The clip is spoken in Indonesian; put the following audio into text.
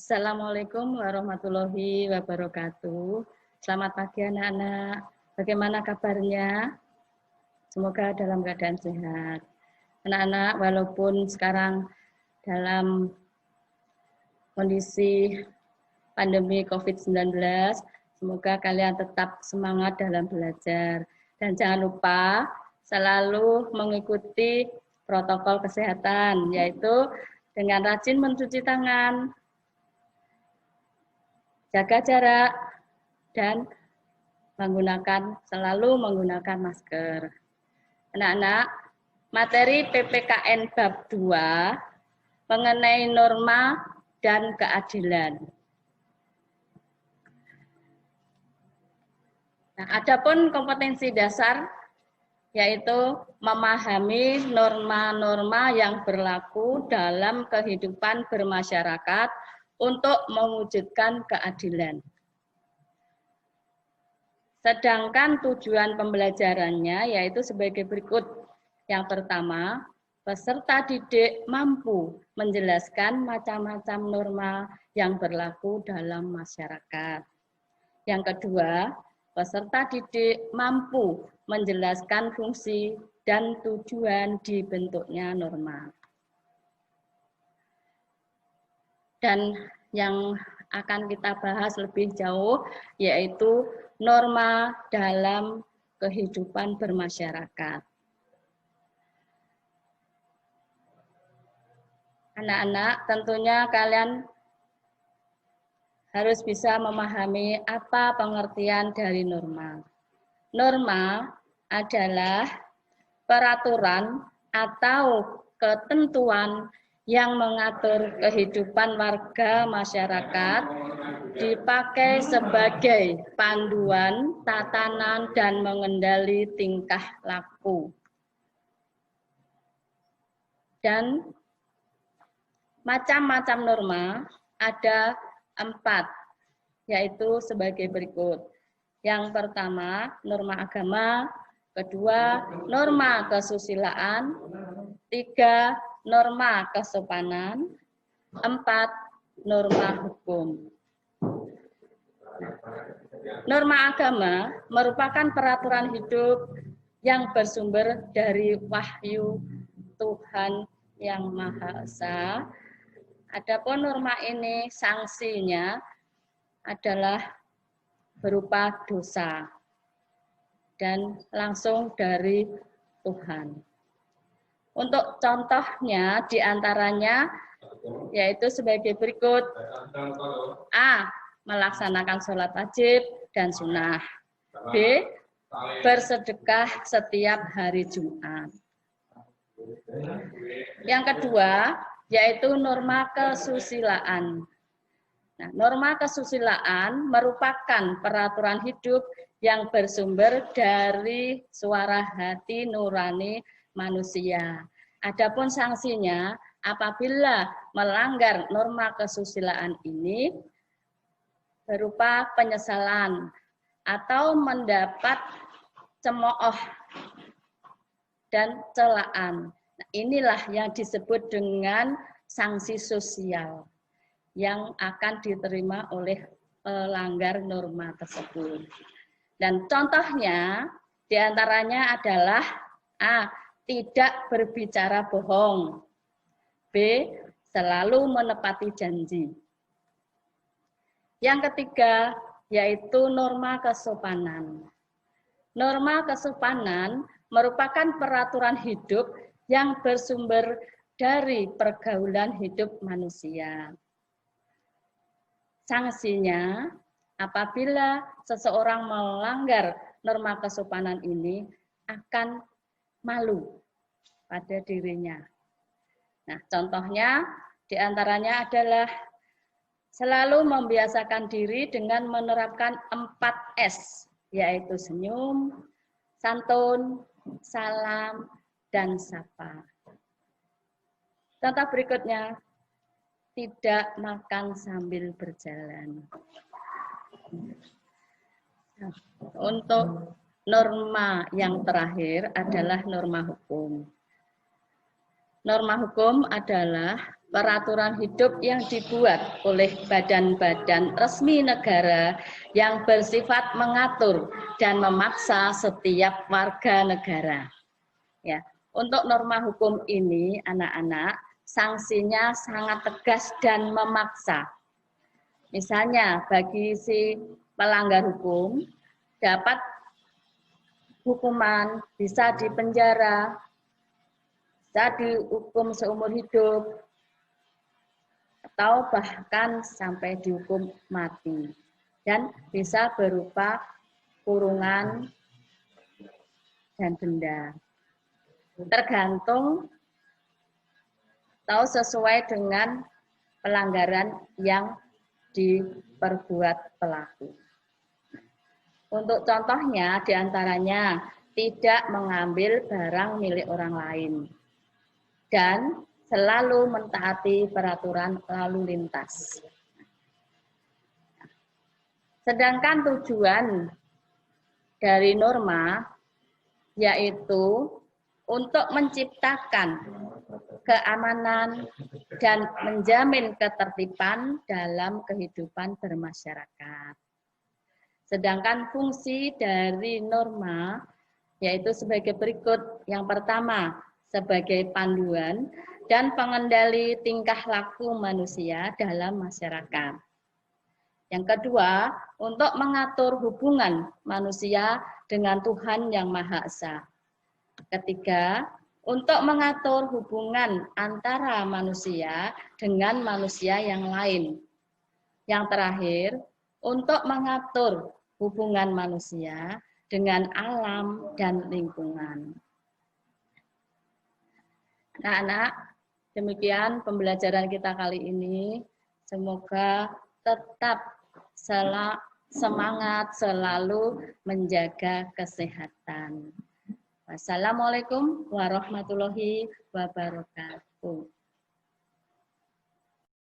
Assalamualaikum warahmatullahi wabarakatuh. Selamat pagi anak-anak. Bagaimana kabarnya? Semoga dalam keadaan sehat. Anak-anak, walaupun sekarang dalam kondisi pandemi COVID-19, semoga kalian tetap semangat dalam belajar. Dan jangan lupa selalu mengikuti protokol kesehatan, yaitu dengan rajin mencuci tangan, jaga jarak, dan selalu menggunakan masker. Anak-anak, materi PPKN bab 2 mengenai norma dan keadilan. Nah, adapun kompetensi dasar yaitu memahami norma-norma yang berlaku dalam kehidupan bermasyarakat untuk mewujudkan keadilan. Sedangkan tujuan pembelajarannya yaitu sebagai berikut. Yang pertama, peserta didik mampu menjelaskan macam-macam norma yang berlaku dalam masyarakat. Yang kedua, peserta didik mampu menjelaskan fungsi dan tujuan dibentuknya norma. Dan yang akan kita bahas lebih jauh yaitu norma dalam kehidupan bermasyarakat. Anak-anak, tentunya kalian harus bisa memahami apa pengertian dari norma. Norma adalah peraturan atau ketentuan yang mengatur kehidupan warga masyarakat dipakai sebagai panduan, tatanan, dan mengendali tingkah laku. Dan macam-macam norma ada 4, yaitu sebagai berikut. Yang pertama, norma agama. Kedua, norma kesusilaan. 3, norma kesopanan. 4, norma hukum. Norma agama merupakan peraturan hidup yang bersumber dari wahyu Tuhan Yang Maha Esa. Adapun norma ini sanksinya adalah berupa dosa dan langsung dari Tuhan. Untuk contohnya diantaranya yaitu sebagai berikut. A. Melaksanakan sholat wajib dan sunnah. B. Bersedekah setiap hari Jumat. Yang kedua, yaitu norma kesusilaan. Nah, norma kesusilaan merupakan peraturan hidup yang bersumber dari suara hati nurani manusia. Adapun sanksinya, apabila melanggar norma kesusilaan ini, berupa penyesalan atau mendapat cemooh dan celaan. Nah, inilah yang disebut dengan sanksi sosial yang akan diterima oleh pelanggar norma tersebut. Dan contohnya diantaranya adalah A. Tidak berbicara bohong. B. Selalu menepati janji. Yang ketiga yaitu norma kesopanan. Norma kesopanan merupakan peraturan hidup yang bersumber dari pergaulan hidup manusia. Sanksinya, apabila seseorang melanggar norma kesopanan ini, akan malu pada dirinya. Nah, contohnya diantaranya adalah selalu membiasakan diri dengan menerapkan 4S, yaitu senyum, santun, salam, dan sapa. Contoh berikutnya, tidak makan sambil berjalan. Nah, untuk norma yang terakhir adalah norma hukum. Norma hukum adalah peraturan hidup yang dibuat oleh badan-badan resmi negara yang bersifat mengatur dan memaksa setiap warga negara. Ya, untuk norma hukum ini, anak-anak, sanksinya sangat tegas dan memaksa. Misalnya, bagi si pelanggar hukum dapat hukuman, bisa dipenjara, bisa dihukum seumur hidup, atau bahkan sampai dihukum mati. Dan bisa berupa kurungan dan denda. Tergantung atau sesuai dengan pelanggaran yang diperbuat pelaku. Untuk contohnya, diantaranya tidak mengambil barang milik orang lain dan selalu mentaati peraturan lalu lintas. Sedangkan tujuan dari norma yaitu untuk menciptakan keamanan dan menjamin ketertiban dalam kehidupan bermasyarakat. Sedangkan fungsi dari norma yaitu sebagai berikut. Yang pertama, sebagai panduan dan pengendali tingkah laku manusia dalam masyarakat. Yang kedua, untuk mengatur hubungan manusia dengan Tuhan Yang Maha Esa. Ketiga, untuk mengatur hubungan antara manusia dengan manusia yang lain. Yang terakhir, untuk mengatur hubungan manusia dengan alam dan lingkungan. Anak-anak, demikian pembelajaran kita kali ini. Semoga tetap semangat selalu menjaga kesehatan. Wassalamualaikum warahmatullahi wabarakatuh.